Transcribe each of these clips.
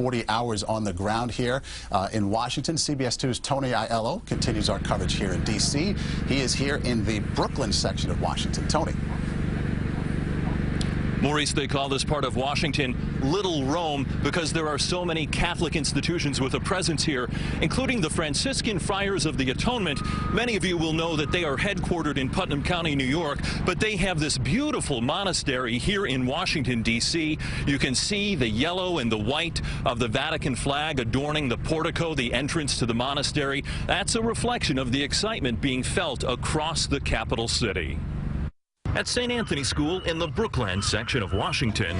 40 hours on the ground here in Washington. CBS 2's Tony Aiello continues our coverage here in D.C. He is here in the Brooklyn section of Washington. Tony. Maurice, they call this part of Washington Little Rome because there are so many Catholic institutions with a presence here, including the Franciscan Friars of the Atonement. Many of you will know that they are headquartered in Putnam County, New York, but they have this beautiful monastery here in Washington, D.C. You can see the yellow and the white of the Vatican flag adorning the portico, the entrance to the monastery. That's a reflection of the excitement being felt across the capital city. At St. Anthony School in the Brookland section of Washington,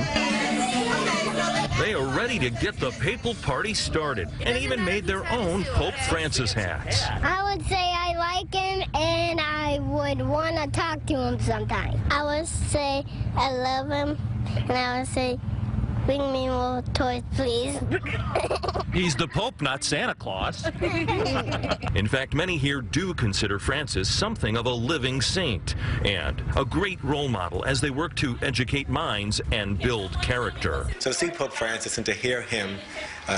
they are ready to get the papal party started and even made their own Pope Francis hats. I would say I like him and I would want to talk to him sometime. I would say I love him and I would say, bring me more toys, please. He's the Pope, not Santa Claus. In fact, many here do consider Francis something of a living saint and a great role model as they work to educate minds and build character. So to see Pope Francis and to hear him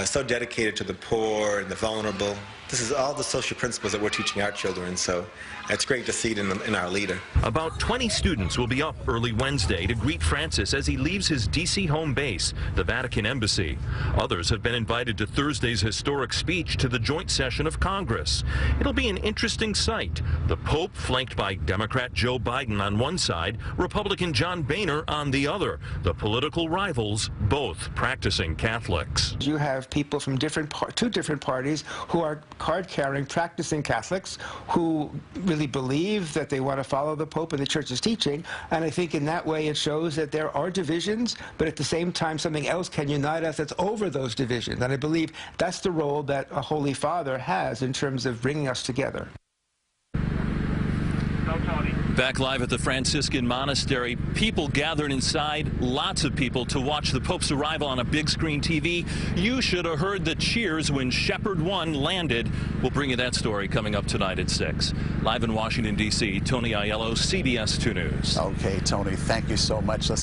so dedicated to the poor and the vulnerable, this is all the social principles that we're teaching our children, so it's great to see it in our leader. About 20 students will be up early Wednesday to greet Francis as he leaves his D.C. home base, the Vatican Embassy. Others have been invited to Thursday's historic speech to the joint session of Congress. It'll be an interesting sight. The Pope flanked by Democrat Joe Biden on one side, Republican John Boehner on the other. The political rivals, both practicing Catholics. You have people from two different parties who are card-carrying, practicing Catholics who really believe that they want to follow the Pope and the Church's teaching. And I think in that way it shows that there are divisions, but at the same time something else can unite us that's over those divisions. And I believe that's the role that a Holy Father has in terms of bringing us together. Back live at the Franciscan Monastery, people gathered inside, lots of people, to watch the Pope's arrival on a big screen TV. You should have heard the cheers when Shepherd 1 landed. We'll bring you that story coming up tonight at 6. Live in Washington, D.C., Tony Aiello, CBS 2 News. Okay, Tony, thank you so much. Let's